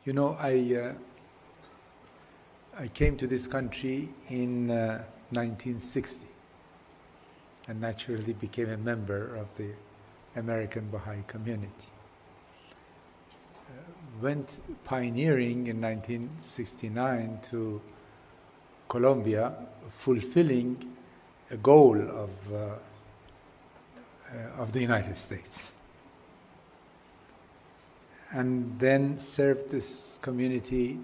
You know, I came to this country in 1960 and naturally became a member of the American Baha'i community. Went pioneering in 1969 to Colombia, fulfilling a goal of the United States. And then served this community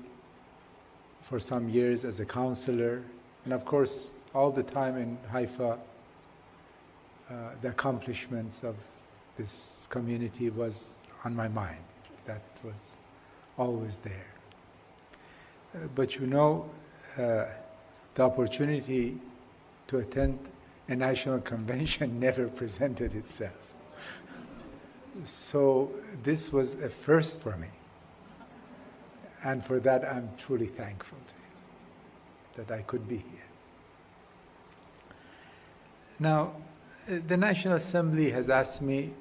for some years as a counselor. And of course, all the time in Haifa, the accomplishments of this community was on my mind. That was always there. But you know, the opportunity to attend a national convention never presented itself. So this was a first for me. And for that, I'm truly thankful to you that I could be here. Now, the National Assembly has asked me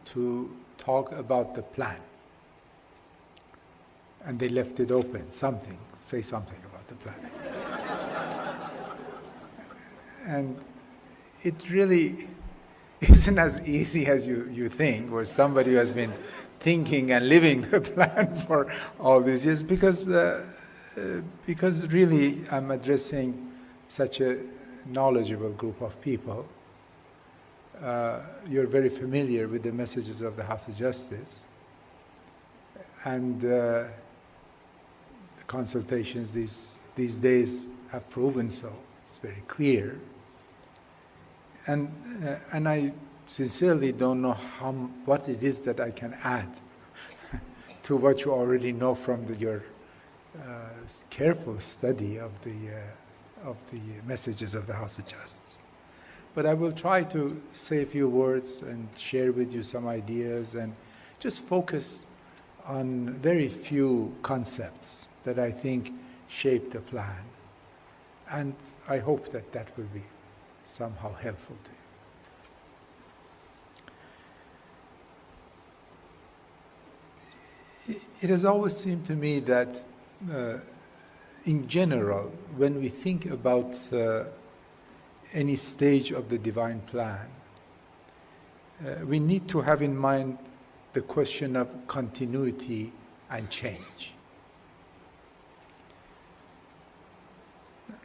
to talk about the plan. And they left it open, say something about the plan. And it really isn't as easy as you think, or somebody who has been thinking and living the plan for all these years, because really I'm addressing such a knowledgeable group of people. You're very familiar with the messages of the House of Justice, and the consultations these days have proven so. It's very clear. And I sincerely don't know what it is that I can add to what you already know from your careful study of the messages of the House of Justice. But I will try to say a few words and share with you some ideas and just focus on very few concepts that I think shape the plan. And I hope that will be somehow helpful to you. It has always seemed to me that in general, when we think about any stage of the divine plan, we need to have in mind the question of continuity and change.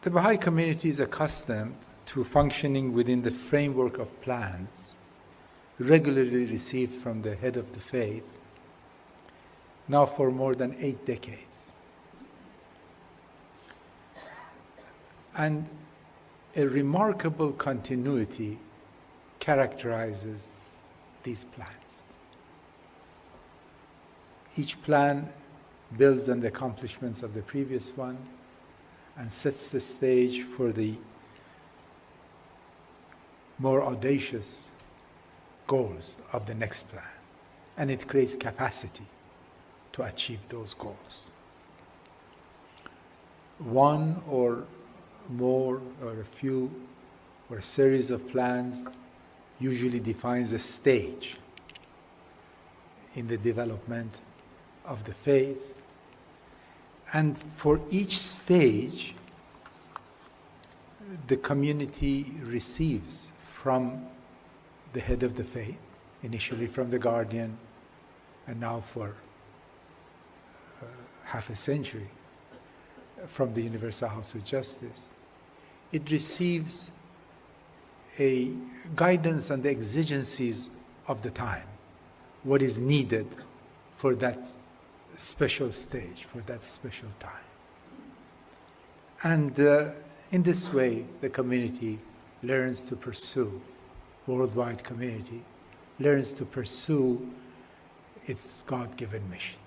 The Baha'i community is accustomed to functioning within the framework of plans regularly received from the head of the faith, now for more than 8 decades. And a remarkable continuity characterizes these plans. Each plan builds on the accomplishments of the previous one and sets the stage for the more audacious goals of the next plan. And it creates capacity to achieve those goals. One or more or a few or a series of plans usually defines a stage in the development of the faith. And for each stage, the community receives from the head of the faith, initially from the guardian, and now for half a century, from the Universal House of Justice. It receives a guidance on the exigencies of the time, what is needed for that special stage, for that special time. And in this way, the community learns to pursue, worldwide community, learns to pursue its God-given mission.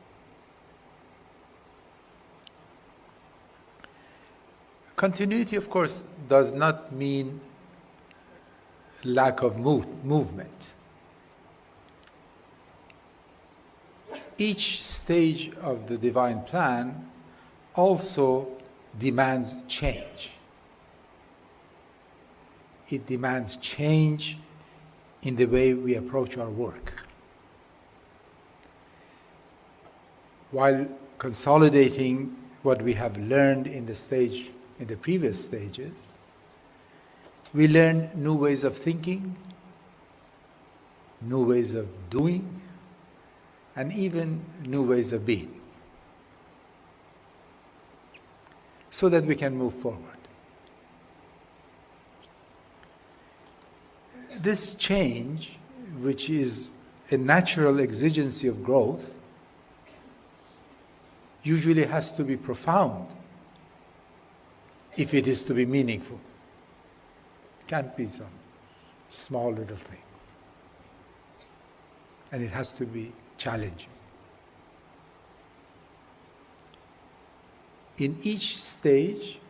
Continuity, of course, does not mean lack of movement. Each stage of the divine plan also demands change. It demands change in the way we approach our work. While consolidating what we have learned in the previous stages, we learn new ways of thinking, new ways of doing, and even new ways of being, so that we can move forward. This change, which is a natural exigency of growth, usually has to be profound if it is to be meaningful. It can't be some small little thing. And it has to be challenging. In each stage,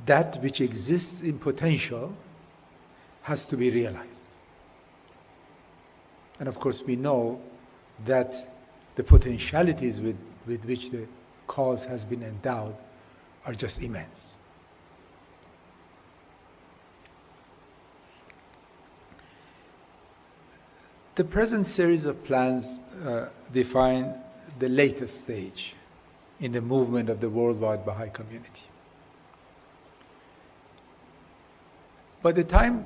that which exists in potential has to be realized. And of course, we know that the potentialities with which the cause has been endowed are just immense. The present series of plans define the latest stage in the movement of the worldwide Baha'i community. By the time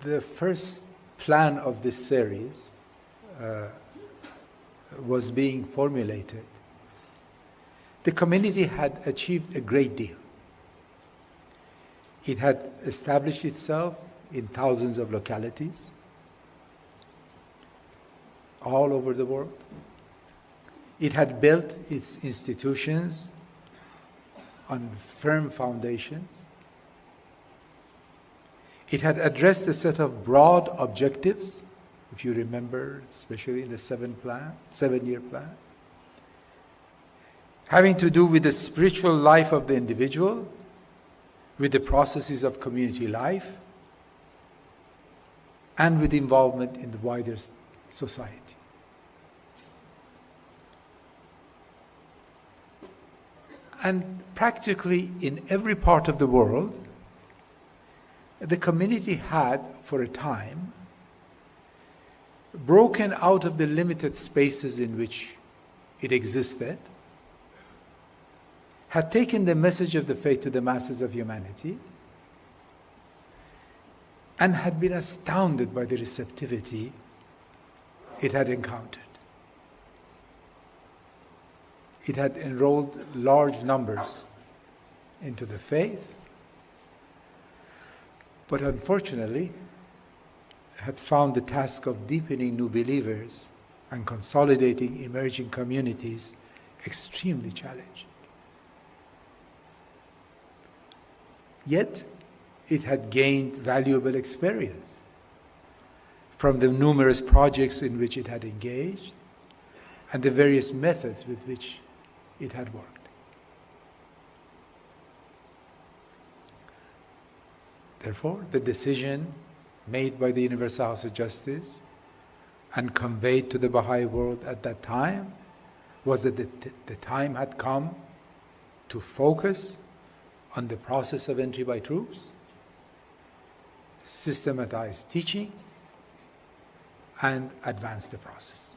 the first plan of this series was being formulated, the community had achieved a great deal. It had established itself in thousands of localities all over the world. It had built its institutions on firm foundations. It had addressed a set of broad objectives, if you remember, especially in the 7-year plan, having to do with the spiritual life of the individual, with the processes of community life, and with involvement in the wider society. And practically in every part of the world, the community had, for a time, broken out of the limited spaces in which it existed, had taken the message of the faith to the masses of humanity, and had been astounded by the receptivity it had encountered. It had enrolled large numbers into the faith, but unfortunately had found the task of deepening new believers and consolidating emerging communities extremely challenging. Yet, it had gained valuable experience from the numerous projects in which it had engaged and the various methods with which it had worked. Therefore, the decision made by the Universal House of Justice and conveyed to the Baha'i world at that time was that the time had come to focus on the process of entry by troops, systematize teaching, and advance the process.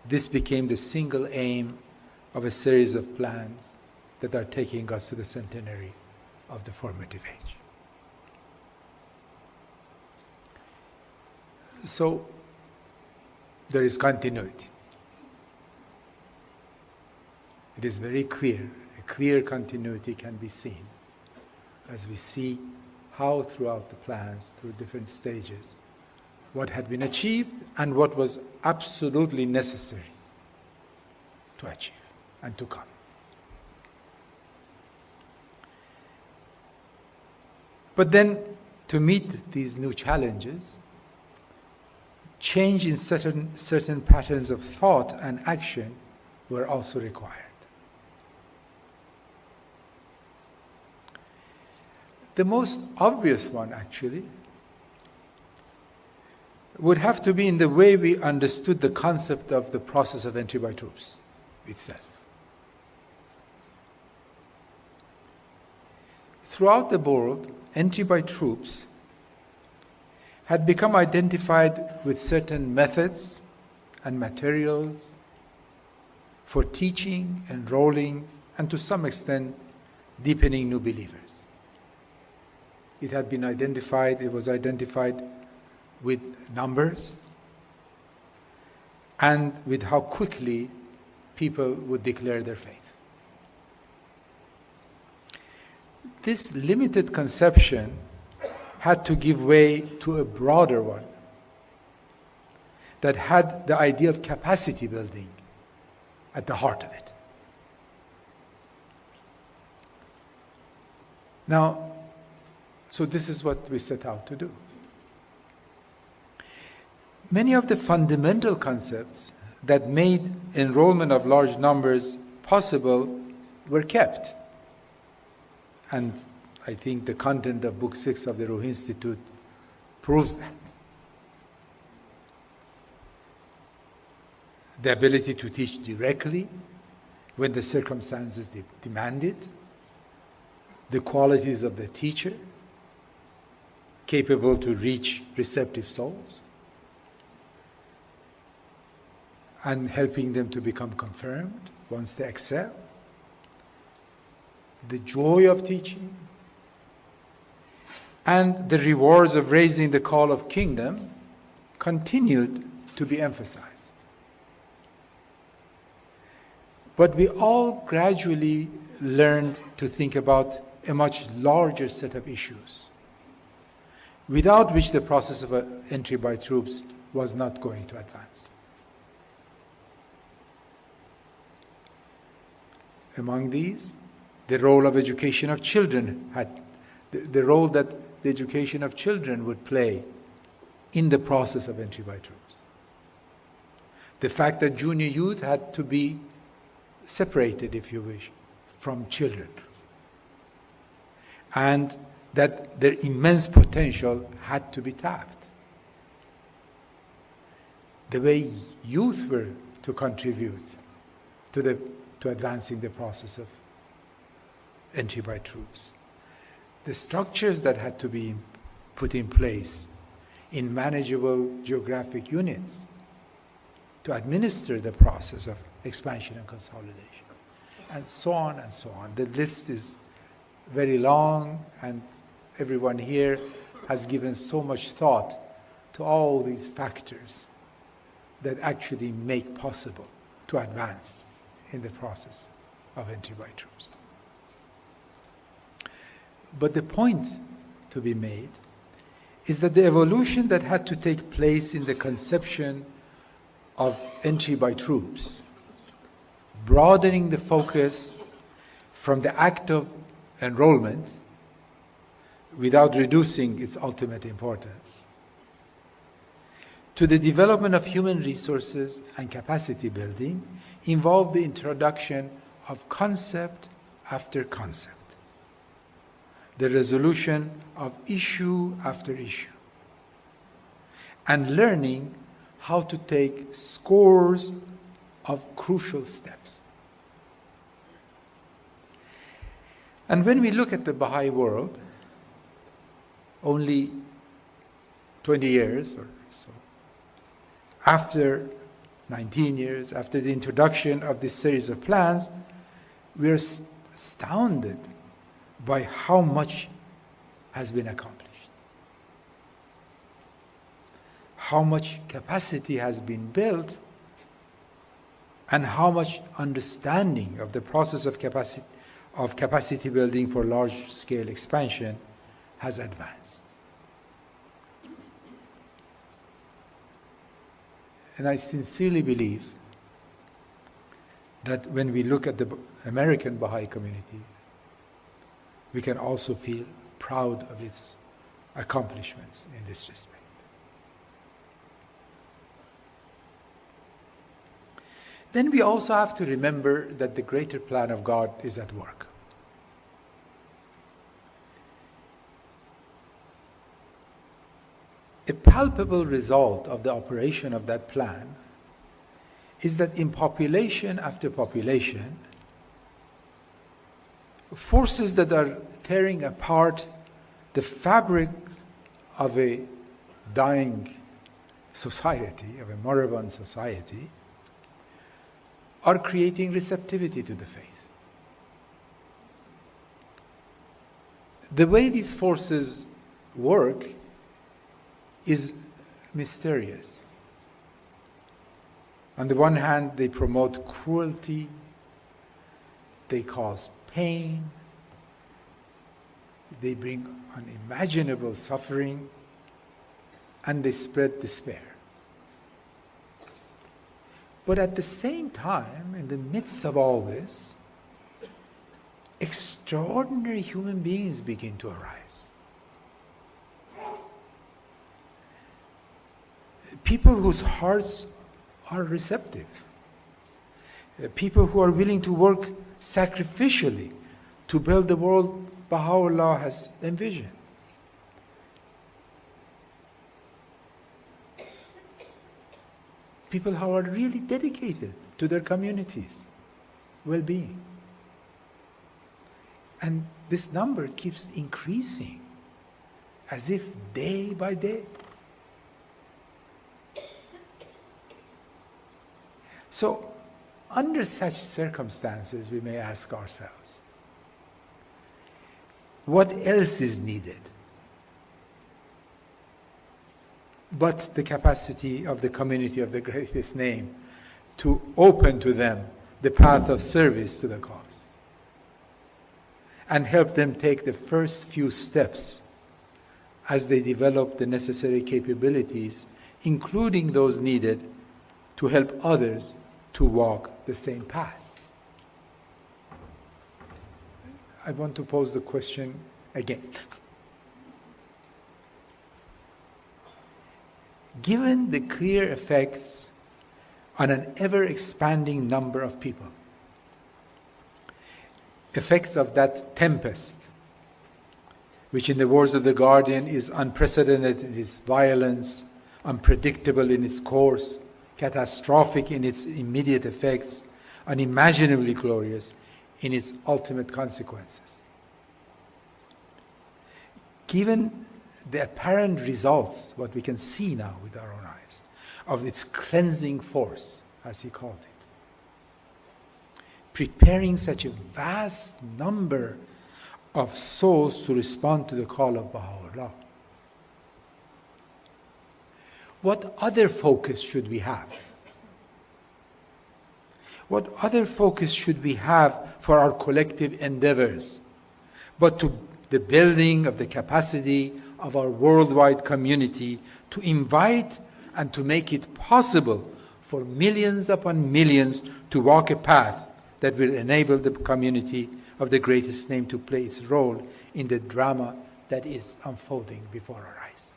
This became the single aim of a series of plans that are taking us to the centenary of the formative age. So, there is continuity. It is very clear. A clear continuity can be seen as we see how throughout the plans, through different stages, what had been achieved and what was absolutely necessary to achieve and to come. But then, to meet these new challenges, change in certain patterns of thought and action were also required. The most obvious one, actually, would have to be in the way we understood the concept of the process of entry by troops itself. Throughout the world, entry by troops had become identified with certain methods and materials for teaching, enrolling, and to some extent, deepening new believers. It was identified with numbers and with how quickly people would declare their faith. This limited conception had to give way to a broader one that had the idea of capacity building at the heart of it. Now, so this is what we set out to do. Many of the fundamental concepts that made enrollment of large numbers possible were kept. And I think the content of Book 6 of the Ruh Institute proves that. The ability to teach directly when the circumstances demand it, the qualities of the teacher, capable to reach receptive souls, and helping them to become confirmed once they accept, the joy of teaching, and the rewards of raising the call of kingdom continued to be emphasized. But we all gradually learned to think about a much larger set of issues, without which the process of entry by troops was not going to advance. Among these, the role of education of children the role that the education of children would play in the process of entry by troops. The fact that junior youth had to be separated, if you wish, from children. And that their immense potential had to be tapped. The way youth were to contribute to advancing the process of entry by troops. The structures that had to be put in place in manageable geographic units to administer the process of expansion and consolidation, and so on and so on. The list is very long, and everyone here has given so much thought to all these factors that actually make possible to advance in the process of entry by troops. But the point to be made is that the evolution that had to take place in the conception of entry by troops, broadening the focus from the act of enrollment without reducing its ultimate importance, to the development of human resources and capacity building, involved the introduction of concept after concept, the resolution of issue after issue, and learning how to take scores of crucial steps. And when we look at the Baha'i world, only 20 years or so, after 19 years, after the introduction of this series of plans, we are astounded by how much has been accomplished, how much capacity has been built, and how much understanding of the process of capacity building for large-scale expansion has advanced. And I sincerely believe that when we look at the American Baha'i community, we can also feel proud of its accomplishments in this respect. Then we also have to remember that the greater plan of God is at work. A palpable result of the operation of that plan is that in population after population, forces that are tearing apart the fabric of a dying society, of a moribund society, are creating receptivity to the faith. The way these forces work is mysterious. On the one hand, they promote cruelty, they cause pain, they bring unimaginable suffering, and they spread despair. But at the same time, in the midst of all this, extraordinary human beings begin to arise. People whose hearts are receptive. People who are willing to work sacrificially to build the world Baha'u'llah has envisioned. People who are really dedicated to their communities' well-being. And this number keeps increasing as if day by day. So, under such circumstances, we may ask ourselves, what else is needed but the capacity of the community of the greatest name to open to them the path of service to the cause and help them take the first few steps as they develop the necessary capabilities, including those needed to help others to walk the same path. I want to pose the question again. Given the clear effects on an ever-expanding number of people, effects of that tempest, which in the words of the Guardian is unprecedented in its violence, unpredictable in its course, catastrophic in its immediate effects, unimaginably glorious in its ultimate consequences. Given the apparent results, what we can see now with our own eyes, of its cleansing force, as he called it, preparing such a vast number of souls to respond to the call of Baha'u'llah, what other focus should we have? What other focus should we have for our collective endeavors but to the building of the capacity of our worldwide community to invite and to make it possible for millions upon millions to walk a path that will enable the community of the greatest name to play its role in the drama that is unfolding before our eyes.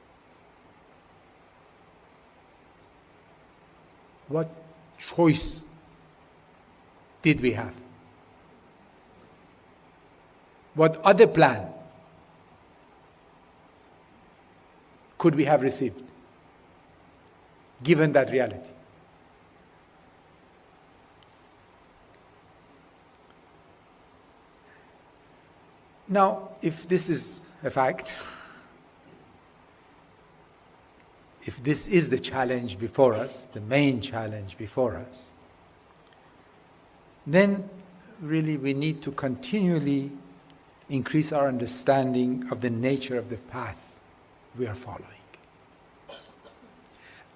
What choice did we have? What other plan could we have received, given that reality? Now, if this is a fact, if this is the challenge before us, the main challenge before us, then really we need to continually increase our understanding of the nature of the path we are following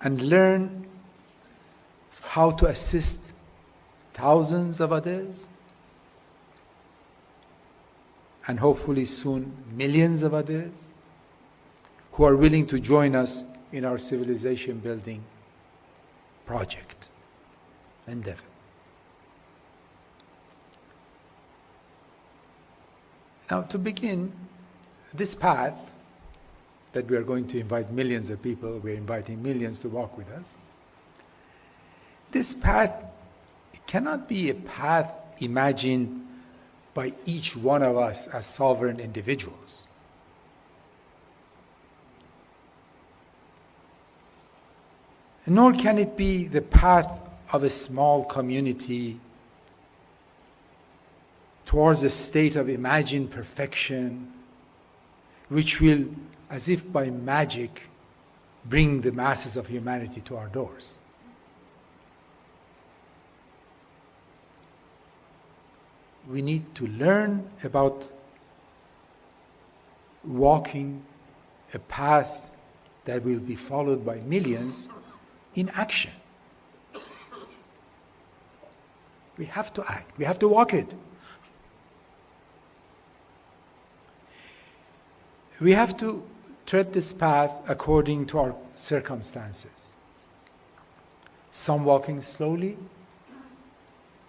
and learn how to assist thousands of others and hopefully soon millions of others who are willing to join us in our civilization building project, endeavor. Now, to begin, this path that we are going to invite millions of people, we're inviting millions to walk with us, this path cannot be a path imagined by each one of us as sovereign individuals. Nor can it be the path of a small community towards a state of imagined perfection, which will, as if by magic, bring the masses of humanity to our doors. we need to learn about walking a path that will be followed by millions in action. We have to act. We have to walk it. We have to tread this path according to our circumstances. Some walking slowly,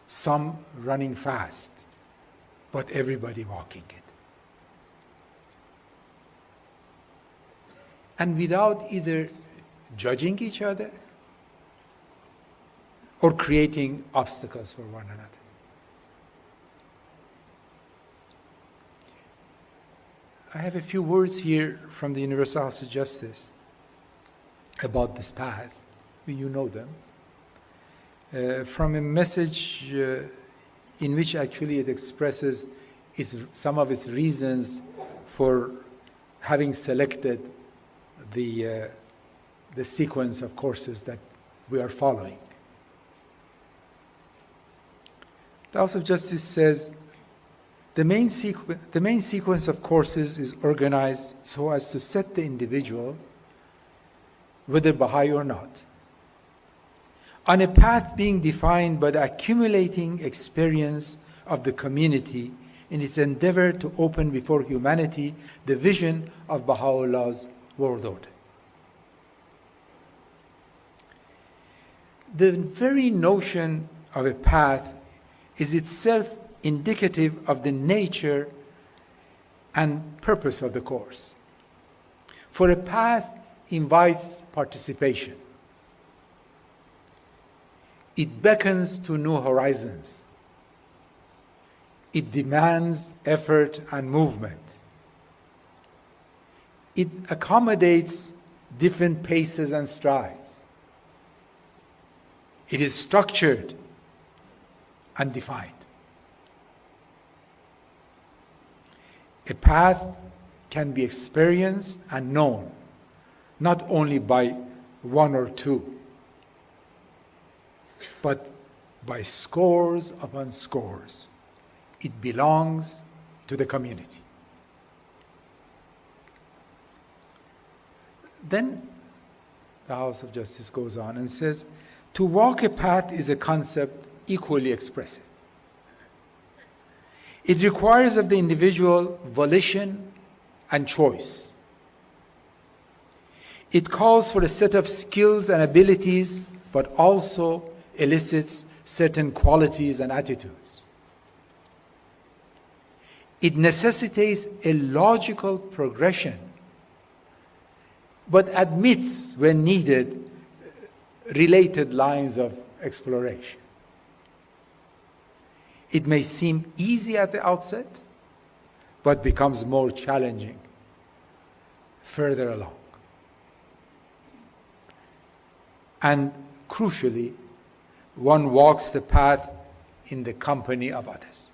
some running fast, but everybody walking it. And without either judging each other or creating obstacles for one another. I have a few words here from the Universal House of Justice about this path. You know them. From a message in which actually it expresses some of its reasons for having selected the sequence of courses that we are following. The House of Justice says, the main sequence of courses is organized so as to set the individual, whether Baha'i or not, on a path being defined by the accumulating experience of the community in its endeavor to open before humanity the vision of Baha'u'llah's world order. The very notion of a path is itself indicative of the nature and purpose of the course. For a path invites participation. It beckons to new horizons. It demands effort and movement. It accommodates different paces and strides. It is structured and defined. A path can be experienced and known, not only by one or two, but by scores upon scores. It belongs to the community. Then the House of Justice goes on and says, to walk a path is a concept equally expressive. It requires of the individual volition and choice. It calls for a set of skills and abilities, but also elicits certain qualities and attitudes. It necessitates a logical progression, but admits, when needed, related lines of exploration. It may seem easy at the outset, but becomes more challenging further along. And crucially, one walks the path in the company of others.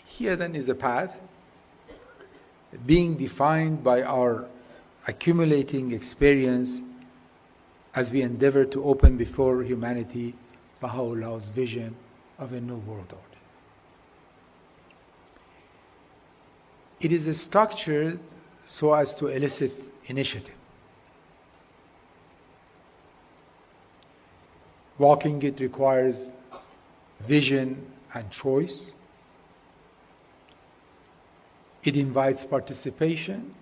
Here then is a path being defined by our accumulating experience as we endeavor to open before humanity Baha'u'llah's vision of a new world order. It is structured so as to elicit initiative. Walking it requires vision and choice. It invites participation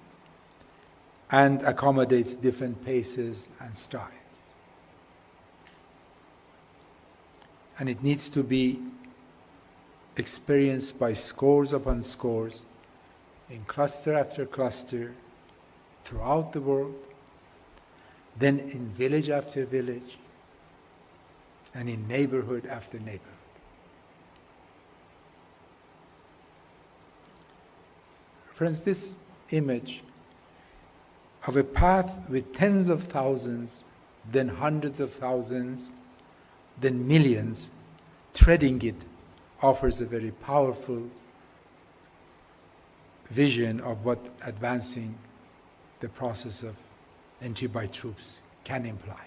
and accommodates different paces and strides. And it needs to be experienced by scores upon scores, in cluster after cluster, throughout the world, then in village after village, and in neighborhood after neighborhood. Friends, this image of a path with tens of thousands, then hundreds of thousands, then millions treading it offers a very powerful vision of what advancing the process of entry by troops can imply.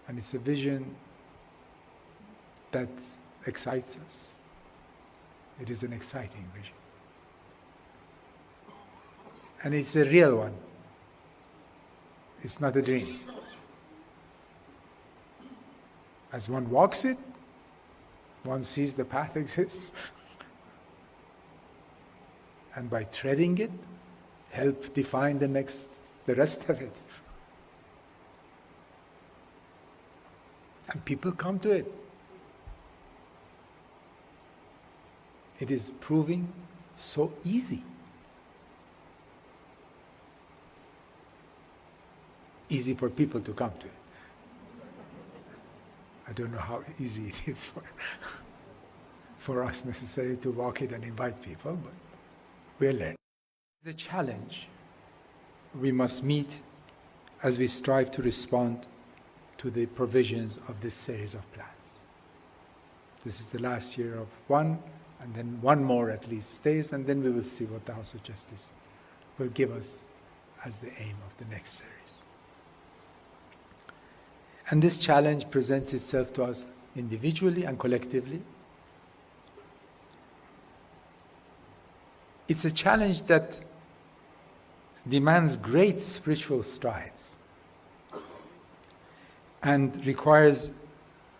And it's a vision that excites us. It is an exciting vision. And it's a real one. It's not a dream. As one walks it, one sees the path exists. And by treading it, help define the rest of it. And people come to it. It is proving so easy. Easy for people to come to it. I don't know how easy it is for us necessarily to walk it and invite people, but we'll learn. The challenge we must meet as we strive to respond to the provisions of this series of plans. This is the last year of one, and then one more at least stays, and then we will see what the House of Justice will give us as the aim of the next series. And this challenge presents itself to us individually and collectively. It's a challenge that demands great spiritual strides and requires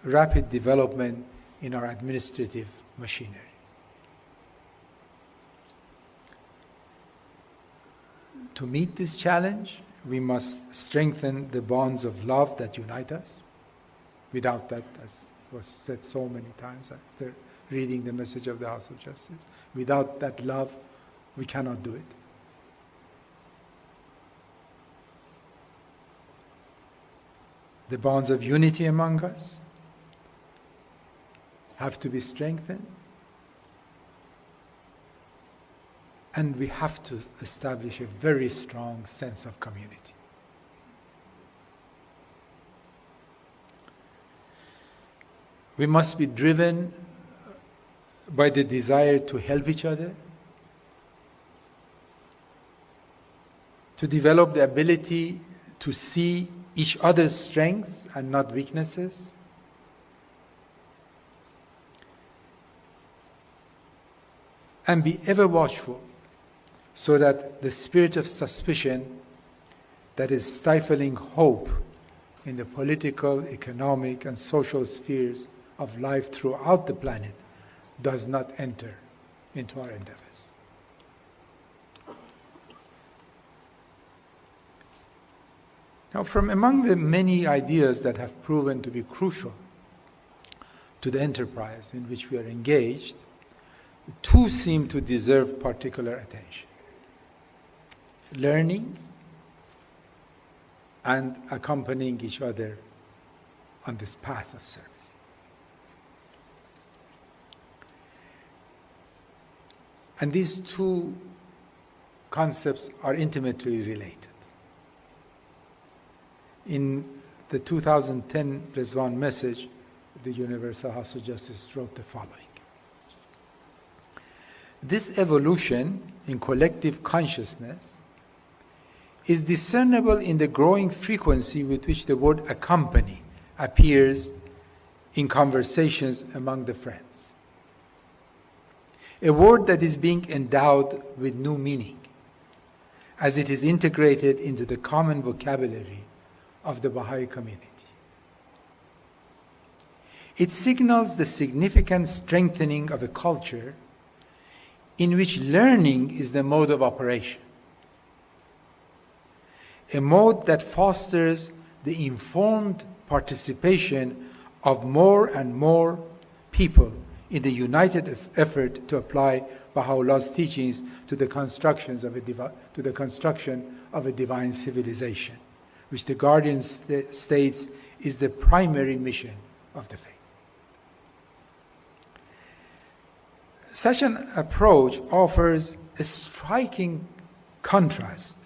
rapid development in our administrative machinery. To meet this challenge, we must strengthen the bonds of love that unite us. Without that, as was said so many times after reading the message of the House of Justice, without that love, we cannot do it. The bonds of unity among us have to be strengthened, and we have to establish a very strong sense of community. We must be driven by the desire to help each other, to develop the ability to see each other's strengths and not weaknesses, and be ever watchful so that the spirit of suspicion that is stifling hope in the political, economic, and social spheres of life throughout the planet does not enter into our endeavors. Now, from among the many ideas that have proven to be crucial to the enterprise in which we are engaged, two seem to deserve particular attention: learning and accompanying each other on this path of service. And these two concepts are intimately related. In the 2010 Rizwan message, the Universal House of Justice wrote the following: this evolution in collective consciousness is discernible in the growing frequency with which the word accompany appears in conversations among the friends. A word that is being endowed with new meaning as it is integrated into the common vocabulary of the Baha'i community. It signals the significant strengthening of a culture in which learning is the mode of operation, a mode that fosters the informed participation of more and more people in the united effort to apply Baha'u'llah's teachings to the construction of a divine civilization, which the Guardian states is the primary mission of the faith. Such an approach offers a striking contrast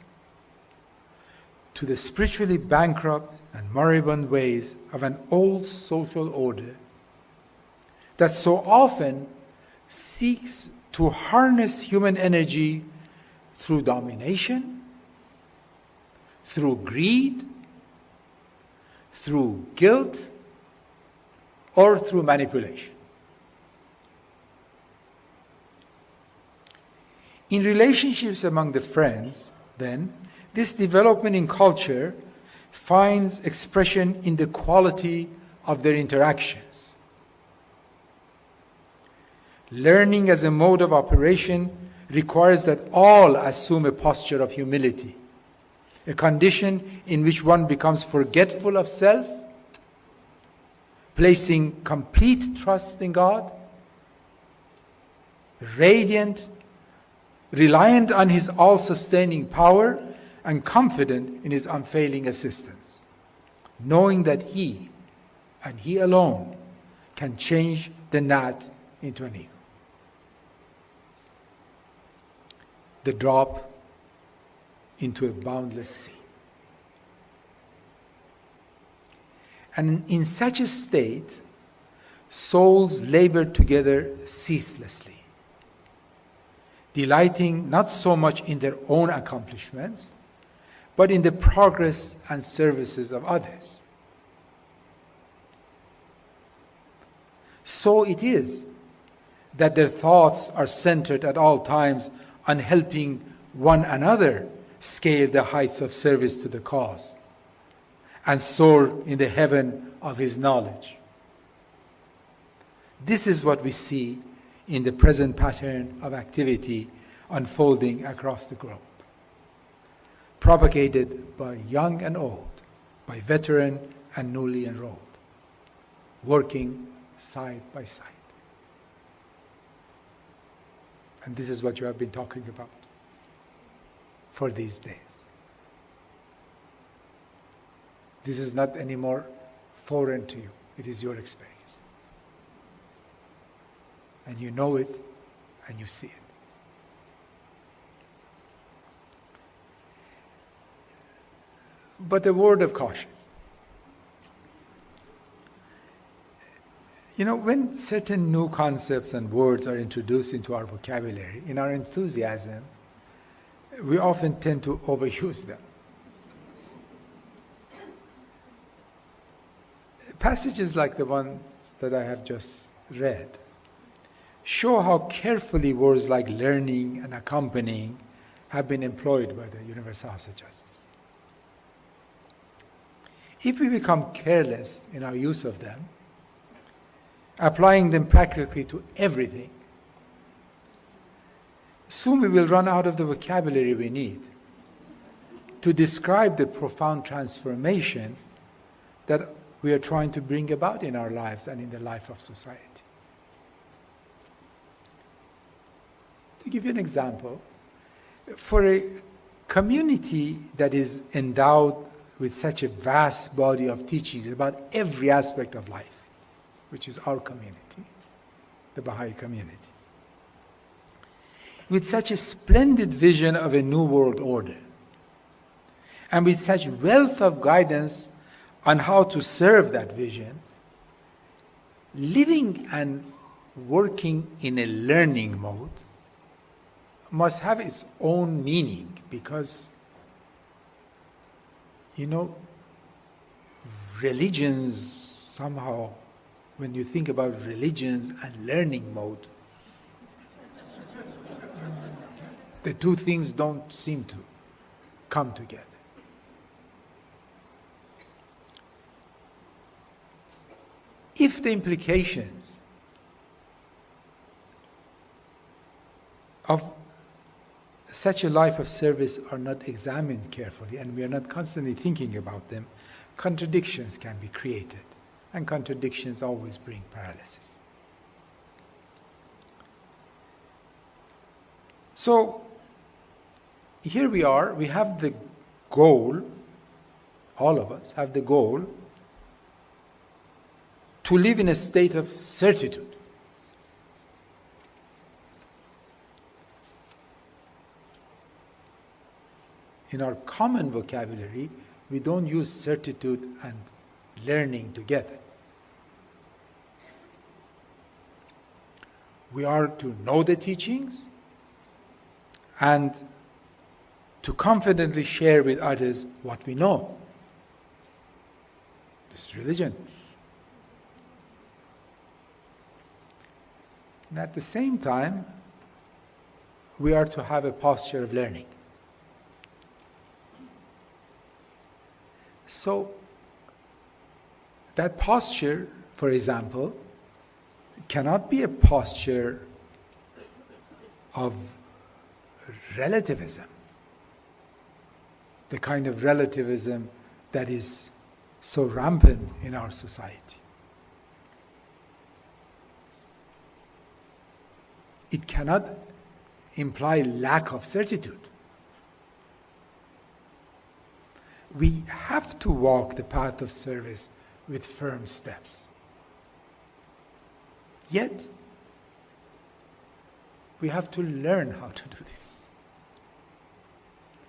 to the spiritually bankrupt and moribund ways of an old social order that so often seeks to harness human energy through domination, through greed, through guilt or through manipulation. In relationships among the friends, then, this development in culture finds expression in the quality of their interactions. Learning as a mode of operation requires that all assume a posture of humility, a condition in which one becomes forgetful of self, placing complete trust in God, radiant, reliant on His all-sustaining power, and confident in His unfailing assistance, knowing that He, and He alone, can change the gnat into an eagle. The drop into a boundless sea. And in such a state, souls labor together ceaselessly, delighting not so much in their own accomplishments, but in the progress and services of others. So it is that their thoughts are centered at all times on helping one another scale the heights of service to the cause and soar in the heaven of His knowledge. This is what we see in the present pattern of activity unfolding across the globe, propagated by young and old, by veteran and newly enrolled, working side by side. And this is what you have been talking about for these days. This is not anymore foreign to you. It is your experience. And you know it and you see it. But a word of caution. You know, when certain new concepts and words are introduced into our vocabulary, in our enthusiasm, we often tend to overuse them. Passages like the ones that I have just read show how carefully words like learning and accompanying have been employed by the Universal House of Justice. If we become careless in our use of them, applying them practically to everything, soon we will run out of the vocabulary we need to describe the profound transformation that we are trying to bring about in our lives and in the life of society. To give you an example, for a community that is endowed with such a vast body of teachings about every aspect of life, which is our community, the Baha'i community, with such a splendid vision of a new world order, and with such wealth of guidance on how to serve that vision, living and working in a learning mode must have its own meaning, because, you know, religions somehow, when you think about religions and learning mode, the two things don't seem to come together. If the implications of such a life of service are not examined carefully, and we are not constantly thinking about them, contradictions can be created. And contradictions always bring paralysis. So, here we are, we have the goal, all of us have the goal, to live in a state of certitude. In our common vocabulary, we don't use certitude and learning together. We are to know the teachings and to confidently share with others what we know. It's religion. And at the same time, we are to have a posture of learning. So, that posture, for example, cannot be a posture of relativism, the kind of relativism that is so rampant in our society. It cannot imply lack of certitude. We have to walk the path of service with firm steps. Yet, we have to learn how to do this.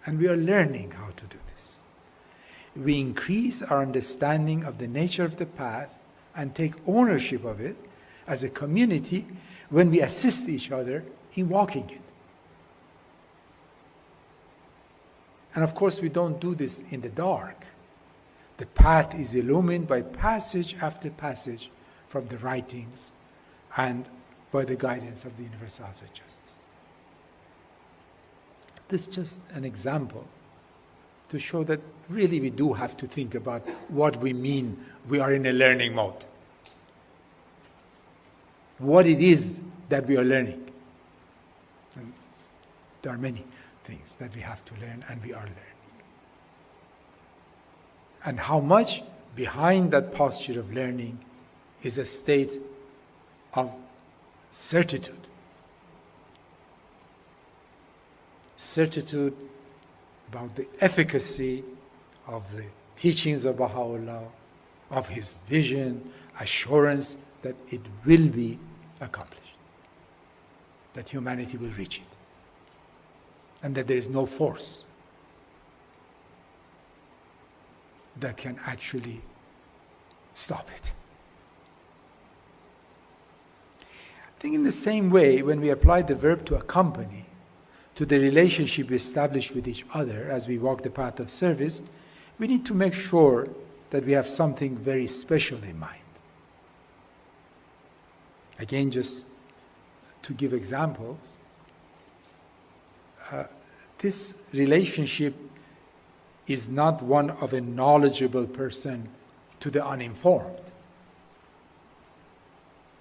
And we are learning how to do this. We increase our understanding of the nature of the path and take ownership of it as a community when we assist each other in walking it. And of course, we don't do this in the dark. The path is illumined by passage after passage from the writings and by the guidance of the universal house of justice. This is just an example to show that really we do have to think about what we mean we are in a learning mode. What it is that we are learning. And there are many things that we have to learn and we are learning. And how much behind that posture of learning is a state of certitude. Certitude about the efficacy of the teachings of Baha'u'llah, of his vision, assurance that it will be accomplished, that humanity will reach it, and that there is no force that can actually stop it. I think in the same way, when we apply the verb to accompany to the relationship we establish with each other as we walk the path of service, we need to make sure that we have something very special in mind. Again, just to give examples, this relationship is not one of a knowledgeable person to the uninformed.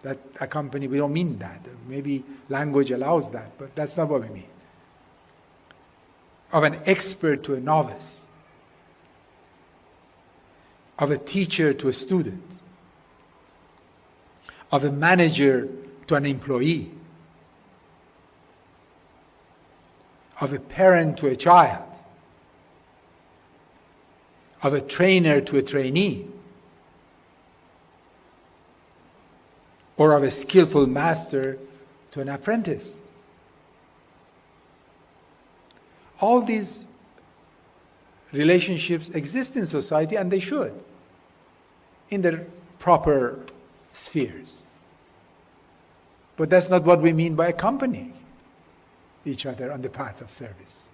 That accompany, we don't mean that. Maybe language allows that, but that's not what we mean. Of an expert to a novice. Of a teacher to a student. Of a manager to an employee. Of a parent to a child. Of a trainer to a trainee. Or of a skillful master to an apprentice. All these relationships exist in society, and they should, in their proper spheres. But that's not what we mean by accompanying each other on the path of service.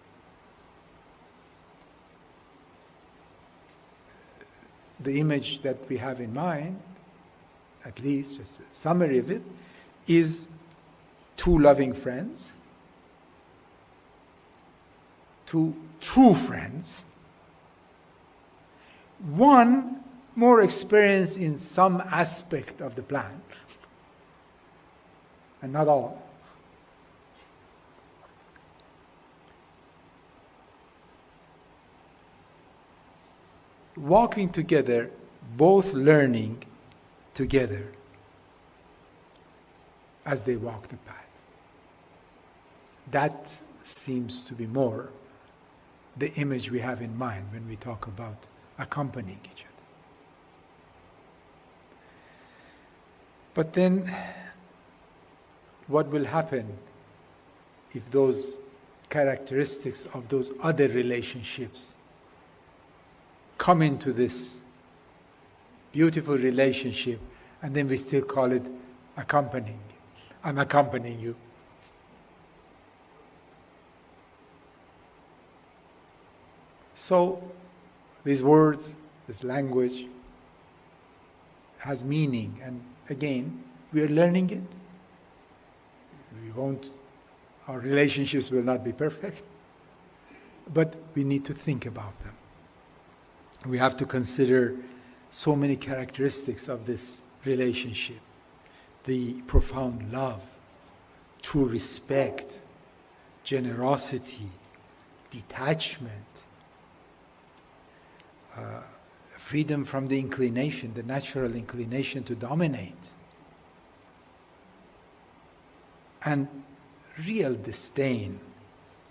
The image that we have in mind, at least just a summary of it, is two loving friends, two true friends, one more experienced in some aspect of the plan, and not all. Walking together, both learning together as they walk the path. That seems to be more the image we have in mind when we talk about accompanying each other. But then, what will happen if those characteristics of those other relationships come into this beautiful relationship, and then we still call it accompanying? I'm accompanying you. So, these words, this language, has meaning. And again, we are learning it. Our relationships will not be perfect, but we need to think about them. We have to consider so many characteristics of this relationship: the profound love, true respect, generosity, detachment, freedom from the inclination, the natural inclination to dominate, and real disdain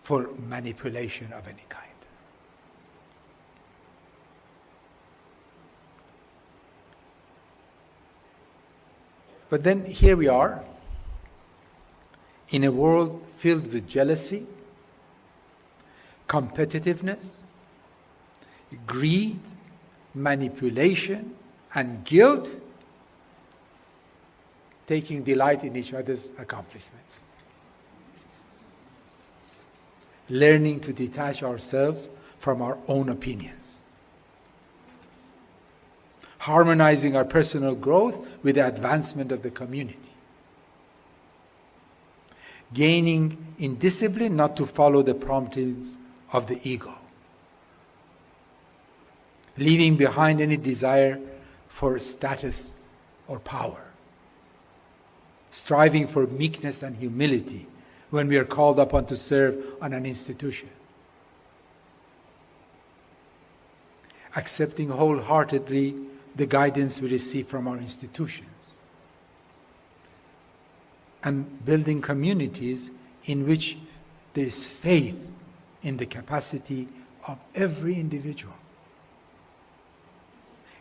for manipulation of any kind. But then here we are, in a world filled with jealousy, competitiveness, greed, manipulation, and guilt, taking delight in each other's accomplishments. Learning to detach ourselves from our own opinions. Harmonizing our personal growth with the advancement of the community. Gaining in discipline not to follow the promptings of the ego. Leaving behind any desire for status or power. Striving for meekness and humility when we are called upon to serve on an institution. Accepting wholeheartedly the guidance we receive from our institutions. And building communities in which there is faith in the capacity of every individual.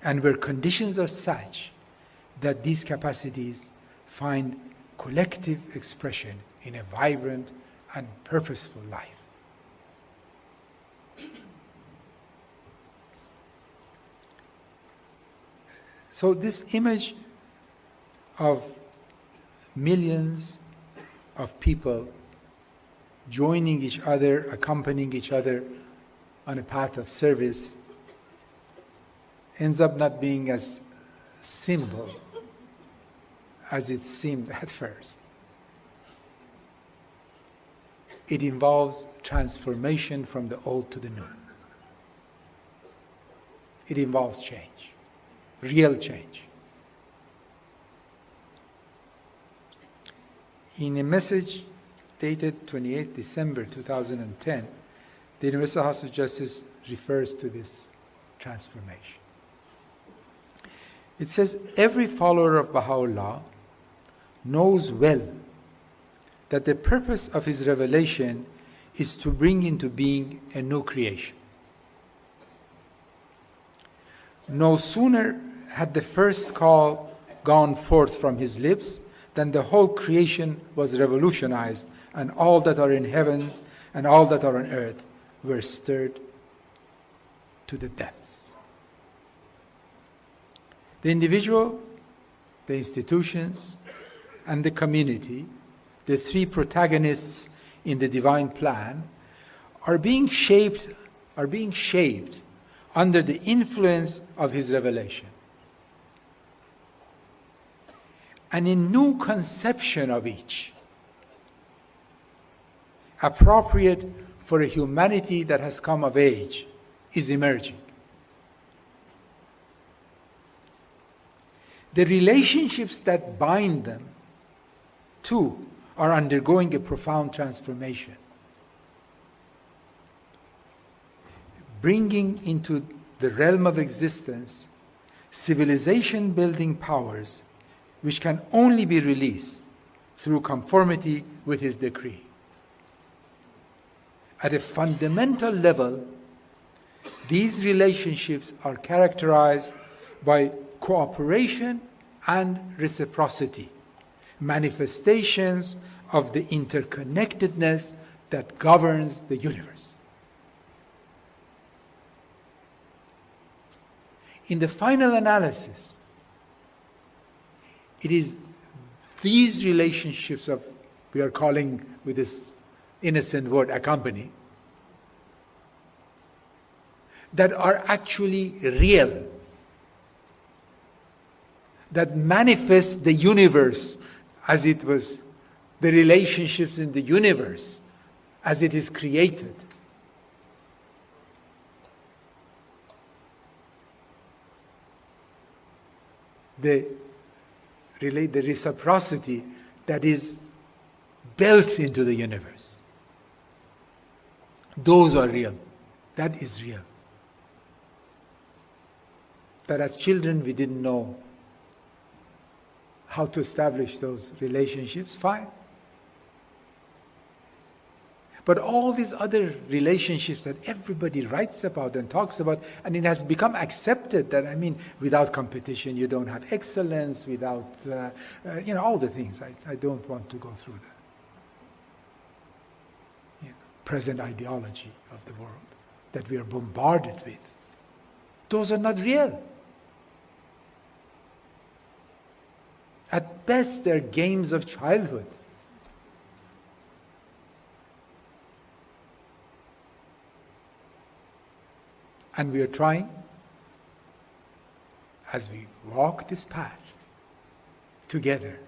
And where conditions are such that these capacities find collective expression in a vibrant and purposeful life. So this image of millions of people joining each other, accompanying each other on a path of service ends up not being as simple as it seemed at first. It involves transformation from the old to the new. It involves change, real change. In a message dated 28 December 2010, the Universal House of Justice refers to this transformation. It says, every follower of Baha'u'llah knows well that the purpose of his revelation is to bring into being a new creation. No sooner had the first call gone forth from his lips than the whole creation was revolutionized, and all that are in heavens and all that are on earth were stirred to the depths. The individual, the institutions, and the community, the three protagonists in the divine plan, are being shaped under the influence of his revelation. And a new conception of each, appropriate for a humanity that has come of age, is emerging. The relationships that bind them, too, are undergoing a profound transformation, bringing into the realm of existence civilization-building powers which can only be released through conformity with his decree. At a fundamental level, these relationships are characterized by cooperation and reciprocity, manifestations of the interconnectedness that governs the universe. In the final analysis, it is these relationships of, we are calling with this innocent word, accompany, that are actually real, that manifests the universe as it was, the relationships in the universe as it is created. The reciprocity that is built into the universe. Those are real. That is real. That as children we didn't know how to establish those relationships, fine. But all these other relationships that everybody writes about and talks about, and it has become accepted that, without competition you don't have excellence, without, all the things. I don't want to go through the present ideology of the world that we are bombarded with. Those are not real. At best, they're games of childhood. And we are trying, as we walk this path together,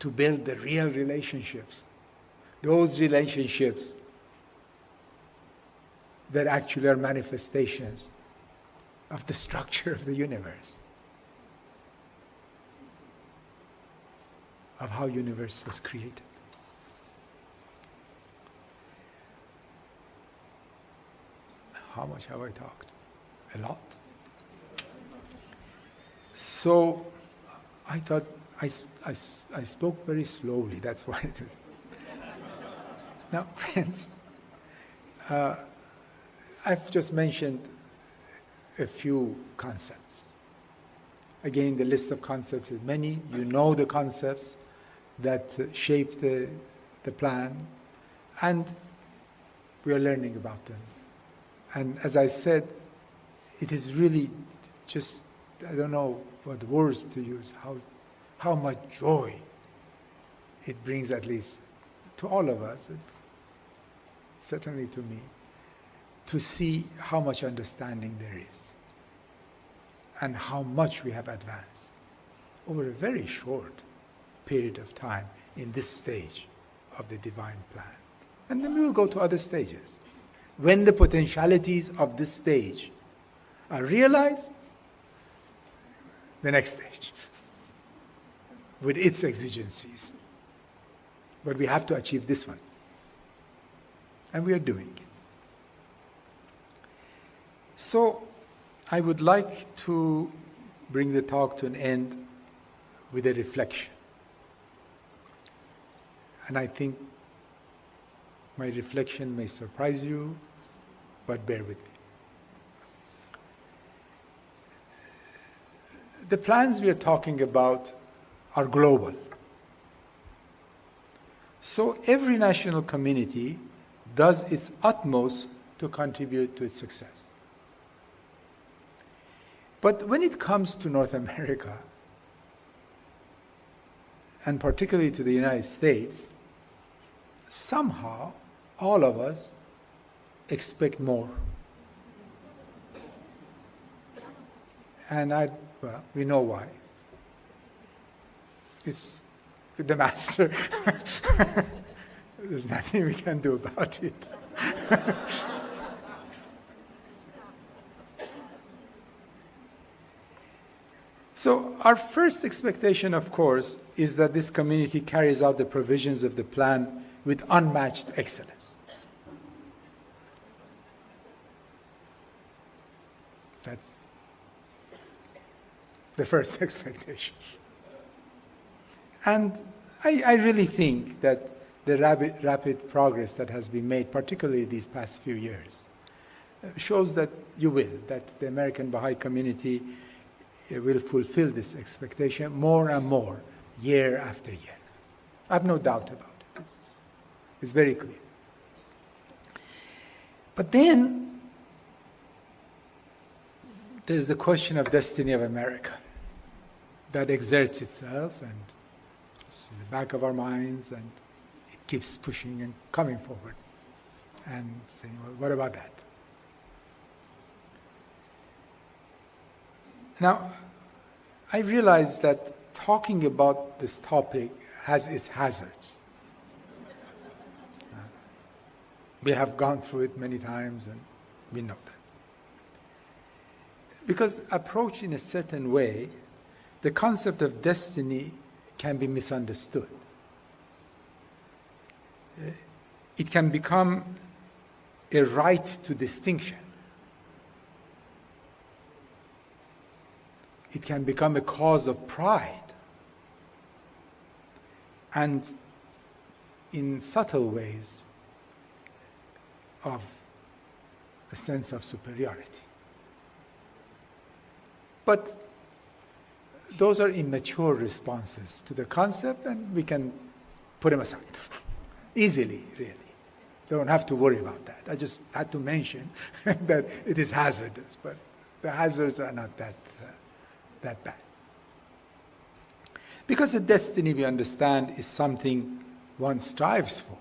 to build the real relationships. Those relationships that actually are manifestations of the structure of the universe, of how universe was created. How much have I talked? A lot. So I thought I spoke very slowly, that's why it is. Now, friends, I've just mentioned a few concepts. Again, the list of concepts is many. You know the concepts that shape the plan, and we are learning about them. And as I said, it is really just, I don't know what words to use, how much joy it brings, at least to all of us, certainly to me, to see how much understanding there is and how much we have advanced over a very short period of time in this stage of the divine plan. And then we will go to other stages. When the potentialities of this stage are realized, the next stage, with its exigencies. But we have to achieve this one. And we are doing it. So, I would like to bring the talk to an end with a reflection. And I think my reflection may surprise you, but bear with me. The plans we are talking about are global. So every national community does its utmost to contribute to its success. But when it comes to North America, and particularly to the United States, somehow all of us expect more. And we know why. It's with the master. There's nothing we can do about it. So our first expectation, of course, is that this community carries out the provisions of the plan with unmatched excellence. That's the first expectation. And I really think that the rapid progress that has been made, particularly these past few years, shows that that the American Baha'i community will fulfill this expectation more and more, year after year. I have no doubt about it. It's very clear. But then, there's the question of destiny of America that exerts itself and it's in the back of our minds, and it keeps pushing and coming forward and saying, well, what about that? Now, I realize that talking about this topic has its hazards. We have gone through it many times and we know that. Because approached in a certain way, the concept of destiny can be misunderstood. It can become a right to distinction. It can become a cause of pride. And in subtle ways, of a sense of superiority. But those are immature responses to the concept, and we can put them aside easily, really. Don't have to worry about that. I just had to mention that it is hazardous, but the hazards are not that bad. Because the destiny, we understand, is something one strives for.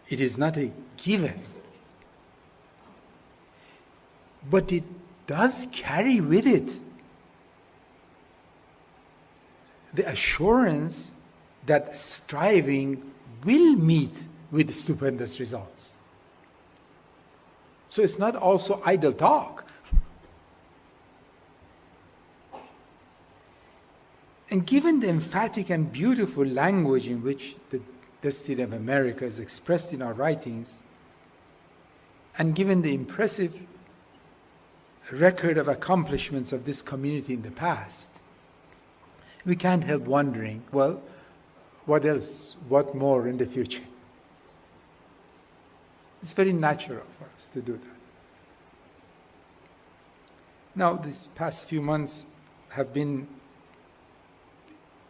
It is not a given, but it does carry with it the assurance that striving will meet with stupendous results. So it's not also idle talk. And given the emphatic and beautiful language in which the destiny of America is expressed in our writings, and given the impressive record of accomplishments of this community in the past, we can't help wondering, well, what else, what more in the future? It's very natural for us to do that. Now, these past few months have been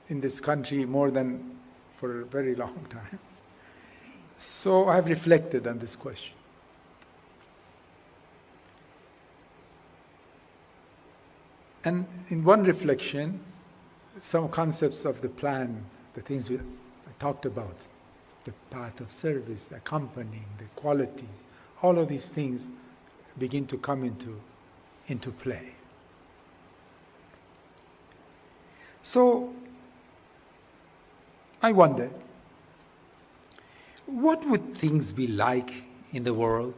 in this country more than for a very long time. So I've reflected on this question. And in one reflection, some concepts of the plan, the things we talked about, the path of service, the accompanying, the qualities, all of these things begin to come into play. So I wonder, what would things be like in the world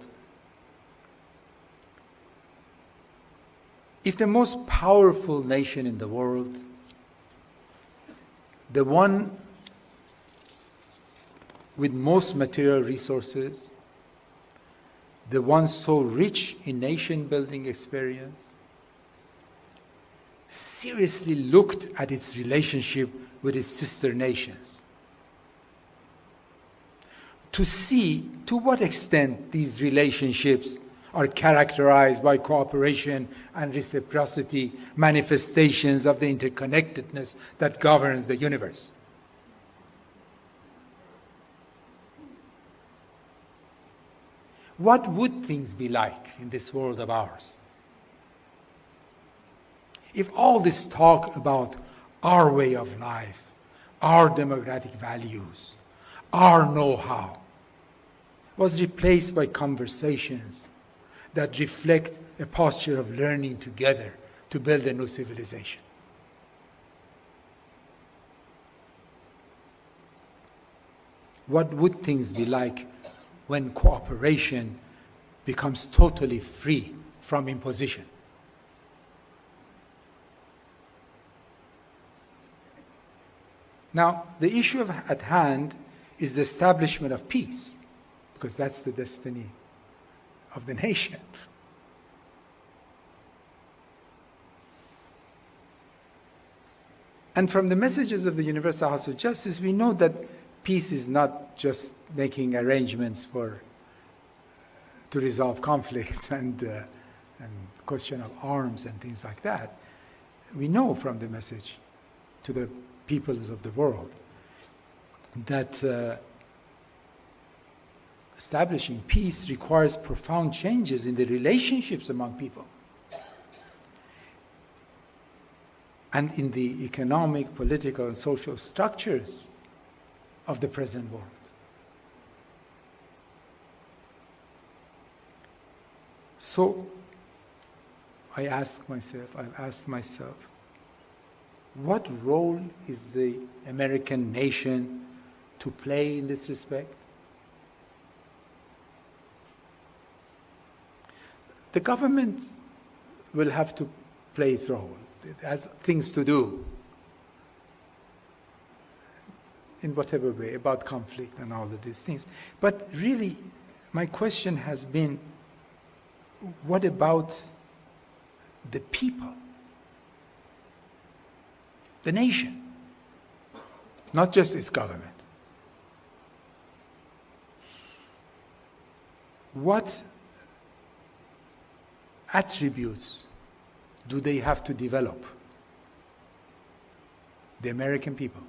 if the most powerful nation in the world, the one with most material resources, the one so rich in nation-building experience, seriously looked at its relationship with its sister nations, to see to what extent these relationships are characterized by cooperation and reciprocity, manifestations of the interconnectedness that governs the universe. What would things be like in this world of ours if all this talk about our way of life, our democratic values, our know-how was replaced by conversations that reflect a posture of learning together to build a new civilization? What would things be like when cooperation becomes totally free from imposition? Now, the issue at hand is the establishment of peace, because that's the destiny of the nation. And from the messages of the Universal House of Justice, we know that peace is not just making arrangements to resolve conflicts and question of arms and things like that. We know from the message to the peoples of the world that establishing peace requires profound changes in the relationships among people and in the economic, political, and social structures of the present world. So, I've asked myself, what role is the American nation to play in this respect? The government will have to play its role. It has things to do in whatever way about conflict and all of these things. But really, my question has been, what about the people? The nation, not just its government. What attributes do they have to develop? The American people,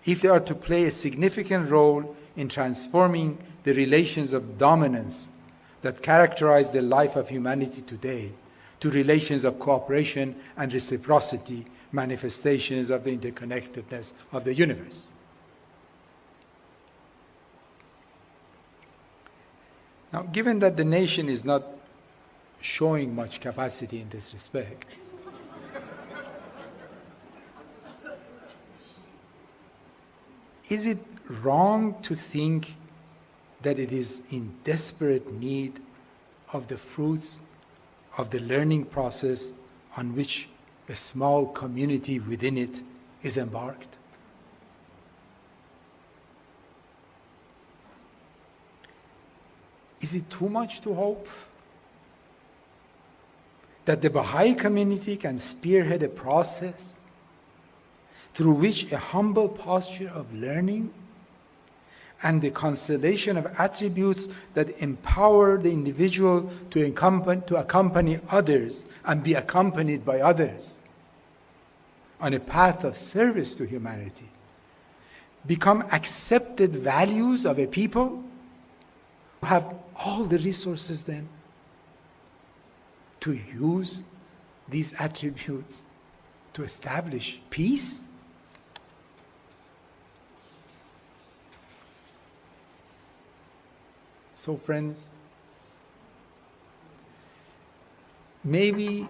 if they are to play a significant role in transforming the relations of dominance that characterize the life of humanity today to relations of cooperation and reciprocity, manifestations of the interconnectedness of the universe. Now, given that the nation is not showing much capacity in this respect, is it wrong to think that it is in desperate need of the fruits of the learning process on which a small community within it is embarked? Is it too much to hope that the Baha'i community can spearhead a process through which a humble posture of learning and the constellation of attributes that empower the individual to accompany others and be accompanied by others on a path of service to humanity become accepted values of a people who have all the resources then to use these attributes to establish peace? So friends, maybe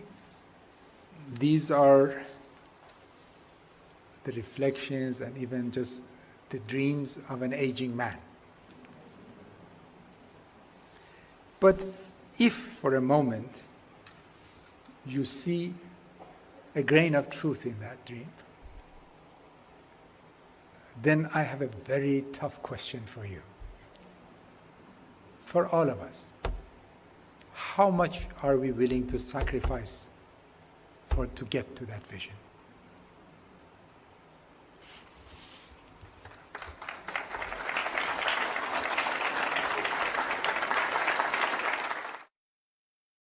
these are the reflections and even just the dreams of an aging man. But if for a moment you see a grain of truth in that dream, then I have a very tough question for you. For all of us, how much are we willing to sacrifice to get to that vision?